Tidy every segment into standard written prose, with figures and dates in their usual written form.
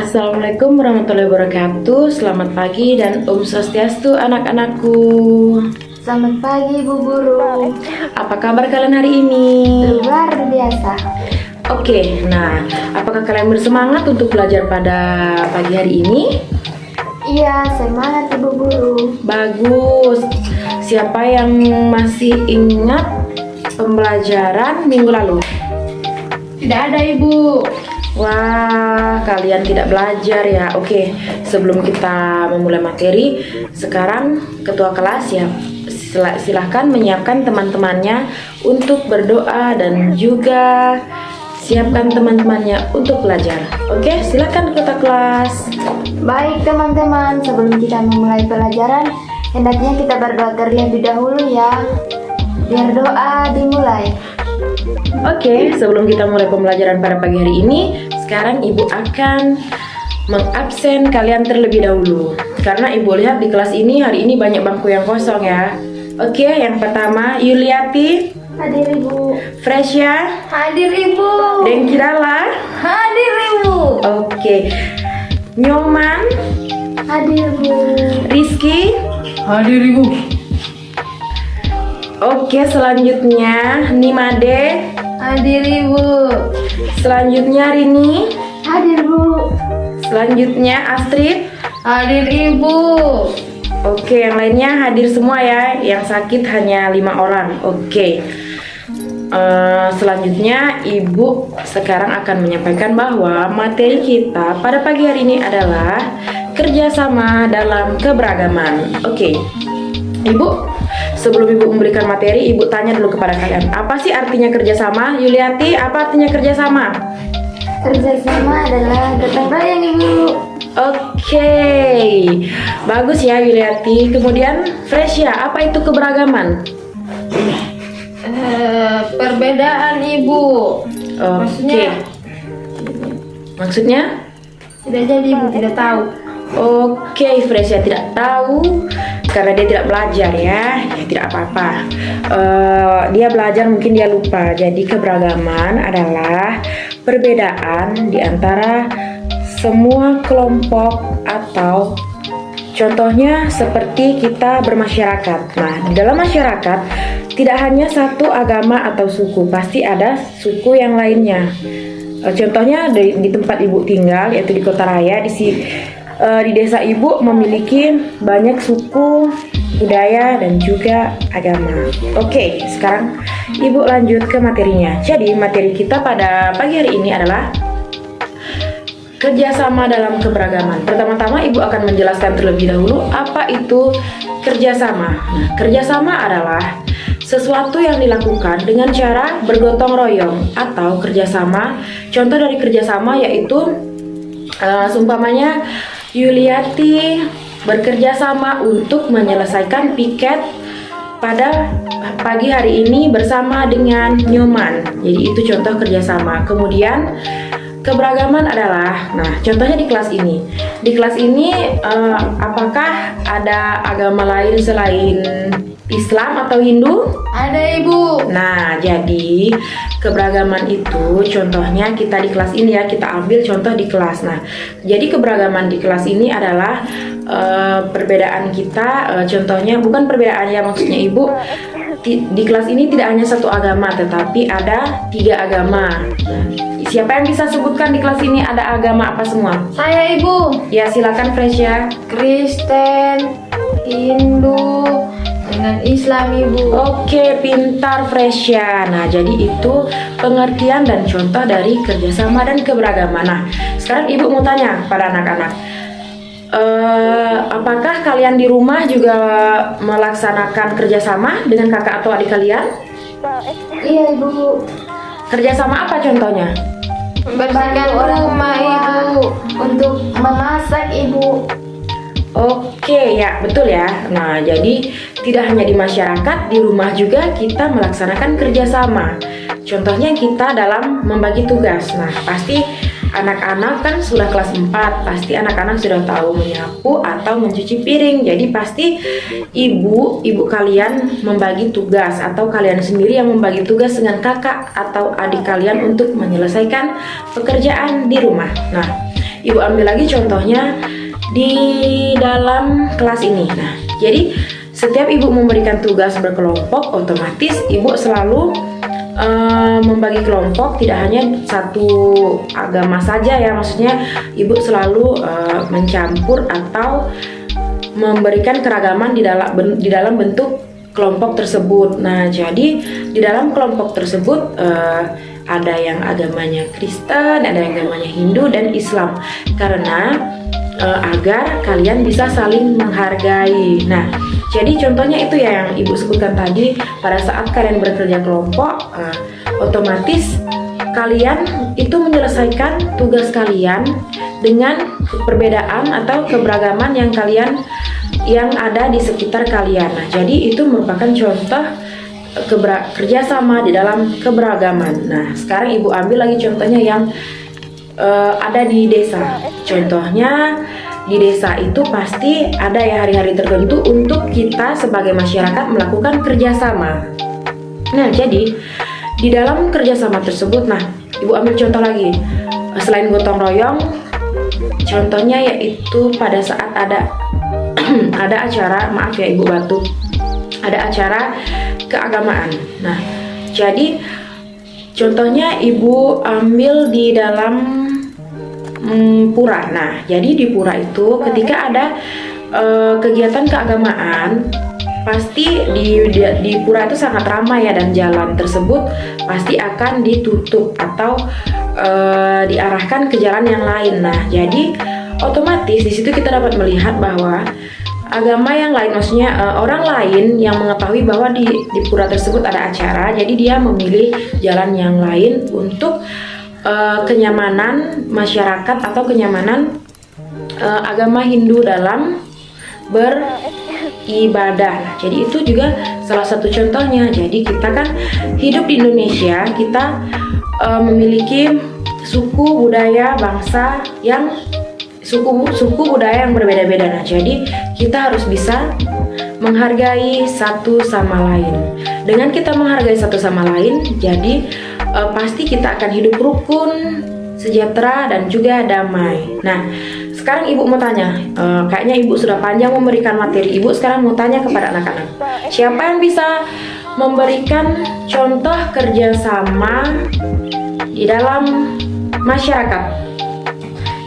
Assalamualaikum warahmatullahi wabarakatuh. Selamat pagi dan Om Swastiastu anak-anakku. Selamat pagi Bu Guru. Apa kabar kalian hari ini? Luar biasa. Oke, nah apakah kalian bersemangat untuk belajar pada pagi hari ini? Iya, semangat Ibu Guru. Bagus. Siapa yang masih ingat pembelajaran minggu lalu? Tidak ada Ibu. Wah, kalian tidak belajar ya. Oke, sebelum kita memulai materi, sekarang ketua kelas ya silahkan menyiapkan teman-temannya untuk berdoa dan juga siapkan teman-temannya untuk belajar. Oke, silakan ketua kelas. Baik teman-teman, sebelum kita memulai pelajaran, hendaknya kita berdoa terlebih dahulu ya. Biar doa dimulai. Oke, sebelum kita mulai pembelajaran pada pagi hari ini, sekarang Ibu akan mengabsen kalian terlebih dahulu. Karena Ibu lihat di kelas ini hari ini banyak bangku yang kosong ya. Oke, yang pertama Yuliati, Hadir Ibu. Fresya, Hadir Ibu. Dengkirala, Hadir Ibu. oke, Nyoman, Hadir Bu. Rizky, Hadir Ibu. oke, selanjutnya Nimade, Hadir Ibu. selanjutnya Rini, Hadir Bu. selanjutnya Astrid. Hadir Ibu. Oke, yang lainnya hadir semua ya. Yang sakit hanya 5 orang. Oke. Selanjutnya Ibu sekarang akan menyampaikan bahwa materi kita pada pagi hari ini adalah kerjasama dalam keberagaman. Oke, Ibu, sebelum Ibu memberikan materi, Ibu tanya dulu kepada kalian, apa sih artinya kerjasama? Yuliati, apa artinya kerjasama? Kerjasama adalah gotong royong Ibu. Oke, bagus ya Yuliati. Kemudian Fresya, apa itu keberagaman? Perbedaan Ibu. Oke. Maksudnya? Tidak jadi Ibu, tidak tahu. Oke, Fresya tidak tahu karena dia tidak belajar ya. Ya tidak apa-apa. Dia belajar mungkin dia lupa. Jadi keberagaman adalah perbedaan di antara semua kelompok atau contohnya seperti kita bermasyarakat. Nah, di dalam masyarakat tidak hanya satu agama atau suku, pasti ada suku yang lainnya. Contohnya di tempat Ibu tinggal, yaitu di Kota Raya, di desa Ibu memiliki banyak suku, budaya, dan juga agama. Oke, sekarang Ibu lanjut ke materinya. Jadi materi kita pada pagi hari ini adalah kerjasama dalam keberagaman. Pertama-tama Ibu akan menjelaskan terlebih dahulu apa itu kerjasama. Nah, kerjasama adalah sesuatu yang dilakukan dengan cara bergotong royong atau kerjasama. Contoh dari kerjasama yaitu seumpamanya Yuliati bekerja sama untuk menyelesaikan piket pada pagi hari ini bersama dengan Nyoman. Jadi itu contoh kerjasama. Kemudian keberagaman adalah, nah contohnya di kelas ini. Di kelas ini apakah ada agama lain selain Islam atau Hindu? Ada Ibu. Nah, jadi keberagaman itu contohnya kita di kelas ini ya, kita ambil contoh di kelas. Nah, jadi keberagaman di kelas ini adalah perbedaan kita, contohnya bukan perbedaan ya, maksudnya Ibu di kelas ini tidak hanya satu agama, tetapi ada 3 agama. Nah, siapa yang bisa sebutkan di kelas ini ada agama apa semua? Saya Ibu. Ya, silakan Fresya. Kristen, Hindu, dengan Islam Ibu. Oke, pintar Fresya. Nah, jadi itu pengertian dan contoh dari kerjasama dan keberagaman. Nah, sekarang Ibu mau tanya pada anak-anak, apakah kalian di rumah juga melaksanakan kerjasama dengan kakak atau adik kalian? Iya Ibu. Kerjasama apa contohnya? Membersihkan rumah Ibu. Untuk memasak Ibu. Oke, ya betul ya. Nah, jadi tidak hanya di masyarakat, di rumah juga kita melaksanakan kerjasama. Contohnya kita dalam membagi tugas. Nah, pasti anak-anak kan sudah kelas 4, pasti anak-anak sudah tahu menyapu atau mencuci piring. Jadi pasti ibu kalian membagi tugas, atau kalian sendiri yang membagi tugas dengan kakak atau adik kalian untuk menyelesaikan pekerjaan di rumah. Nah, Ibu ambil lagi contohnya di dalam kelas ini. Nah, jadi setiap ibu memberikan tugas berkelompok, otomatis ibu selalu membagi kelompok, tidak hanya satu agama saja ya, maksudnya ibu selalu mencampur atau memberikan keragaman di dalam bentuk kelompok tersebut. Nah, jadi di dalam kelompok tersebut ada yang agamanya Kristen, ada yang agamanya Hindu dan Islam, karena agar kalian bisa saling menghargai. Nah, jadi contohnya itu ya yang ibu sebutkan tadi, pada saat kalian bekerja kelompok, otomatis kalian itu menyelesaikan tugas kalian dengan perbedaan atau keberagaman yang ada di sekitar kalian. Nah, jadi itu merupakan contoh kerjasama di dalam keberagaman. Nah, sekarang ibu ambil lagi contohnya yang ada di desa. Contohnya di desa itu pasti ada ya hari-hari tertentu untuk kita sebagai masyarakat melakukan kerjasama. Nah, jadi di dalam kerjasama tersebut, nah ibu ambil contoh lagi selain gotong royong, contohnya yaitu pada saat ada ada acara, maaf ya ibu batuk, ada acara keagamaan. Nah, jadi contohnya ibu ambil di dalam pura. Nah, jadi di pura itu ketika ada kegiatan keagamaan, pasti di pura itu sangat ramai ya, dan jalan tersebut pasti akan ditutup atau diarahkan ke jalan yang lain. Nah, jadi otomatis di situ kita dapat melihat bahwa agama yang lain, maksudnya orang lain yang mengetahui bahwa di pura tersebut ada acara, jadi dia memilih jalan yang lain untuk kenyamanan masyarakat atau kenyamanan agama Hindu dalam beribadah. Jadi itu juga salah satu contohnya. Jadi kita kan hidup di Indonesia, kita memiliki suku budaya bangsa yang suku budaya yang berbeda-beda. Nah, jadi kita harus bisa menghargai satu sama lain. Dengan kita menghargai satu sama lain, jadi pasti kita akan hidup rukun, sejahtera, dan juga damai. Nah, sekarang ibu mau tanya, kayaknya ibu sudah panjang memberikan materi. Ibu sekarang mau tanya kepada anak-anak, siapa yang bisa memberikan contoh kerjasama di dalam masyarakat?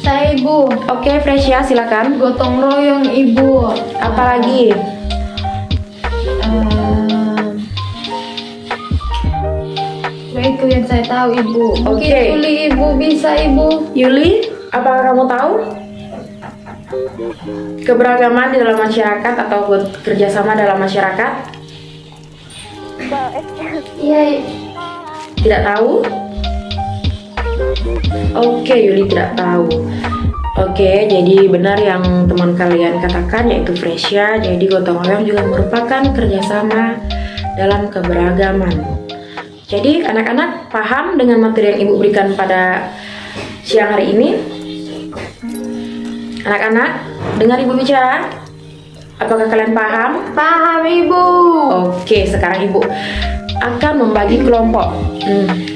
Saya ibu. Oke, Fresya silakan. Gotong royong ibu. Apalagi? Itu yang saya tahu ibu. Mungkin Oke. Yuli ibu bisa ibu. Yuli, apakah kamu tahu keberagaman di dalam masyarakat atau kerjasama dalam masyarakat? Iya. Tidak tahu? Oke, Yuli tidak tahu. Oke, jadi benar yang teman kalian katakan, yaitu Fresya. Jadi gotong royong juga merupakan kerjasama dalam keberagaman. Jadi anak-anak paham dengan materi yang ibu berikan pada siang hari ini? Anak-anak, dengar ibu bicara? Apakah kalian paham? Paham ibu. Oke, sekarang ibu akan membagi kelompok.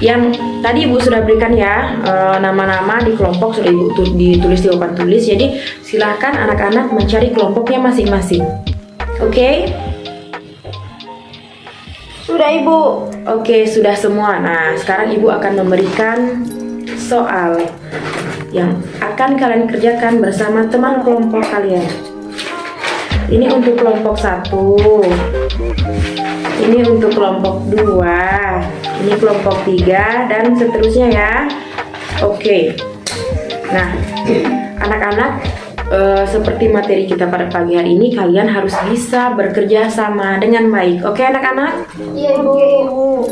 Yang tadi ibu sudah berikan ya, nama-nama di kelompok sudah ibu ditulis di papan tulis. Jadi silahkan anak-anak mencari kelompoknya masing-masing. Oke? Sudah ibu. Oke, sudah semua. Nah, sekarang ibu akan memberikan soal yang akan kalian kerjakan bersama teman kelompok kalian. Ini untuk kelompok 1, ini untuk kelompok 2, ini kelompok 3, dan seterusnya ya. Oke. Nah, anak-anak, seperti materi kita pada pagi hari ini, kalian harus bisa bekerja sama dengan baik. Oke anak-anak? Iya ibu.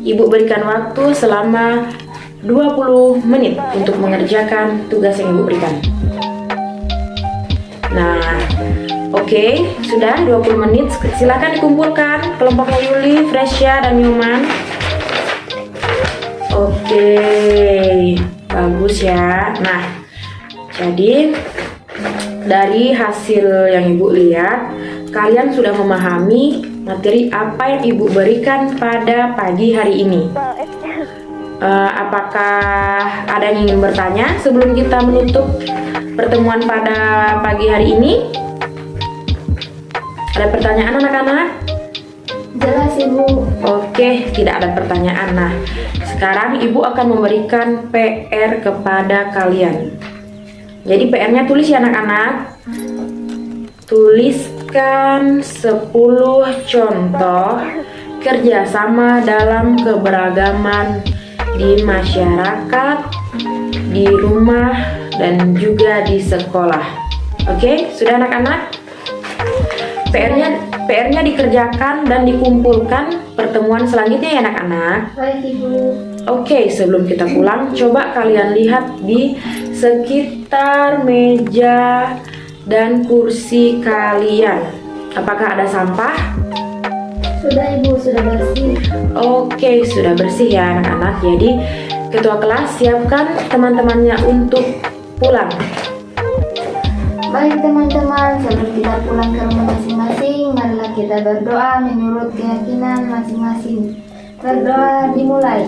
Ibu berikan waktu selama 20 menit untuk mengerjakan tugas yang ibu berikan. Nah, oke, sudah 20 menit. Silakan dikumpulkan kelompoknya Yuli, Fresya, dan Newman. Oke, bagus ya. Nah, jadi dari hasil yang ibu lihat, kalian sudah memahami materi apa yang ibu berikan pada pagi hari ini. Apakah ada yang ingin bertanya sebelum kita menutup pertemuan pada pagi hari ini? Ada pertanyaan anak-anak? Jelas Ibu. Oke, tidak ada pertanyaan. Nah, sekarang Ibu akan memberikan PR kepada kalian. Jadi PR-nya tulis ya anak-anak. Tuliskan 10 contoh kerjasama dalam keberagaman di masyarakat, di rumah, dan juga di sekolah. Oke, sudah anak-anak? PR-nya dikerjakan dan dikumpulkan pertemuan selanjutnya ya anak-anak. Baik Ibu. Oke, sebelum kita pulang, coba kalian lihat di sekitar meja dan kursi kalian. Apakah ada sampah? Sudah Ibu, sudah bersih. Oke, sudah bersih ya anak-anak. Jadi, ketua kelas siapkan teman-temannya untuk pulang. Baik teman-teman, sebelum kita pulang ke rumah masing-masing, marilah kita berdoa menurut keyakinan masing-masing. Berdoa dimulai.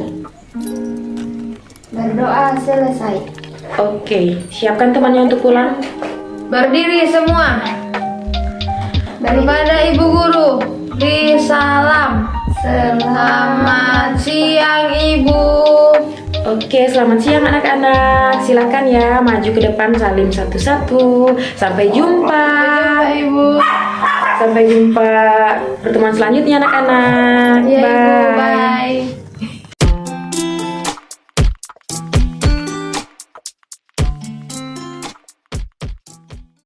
Berdoa selesai. Oke, siapkan temannya untuk pulang. Berdiri semua. Kepada Ibu Guru, beri salam. Selamat siang Ibu. Oke, selamat siang anak-anak. Silakan ya, maju ke depan salim satu-satu. Sampai jumpa. Ibu. Sampai jumpa pertemuan selanjutnya anak-anak. Ya Ibu, Bye. bye.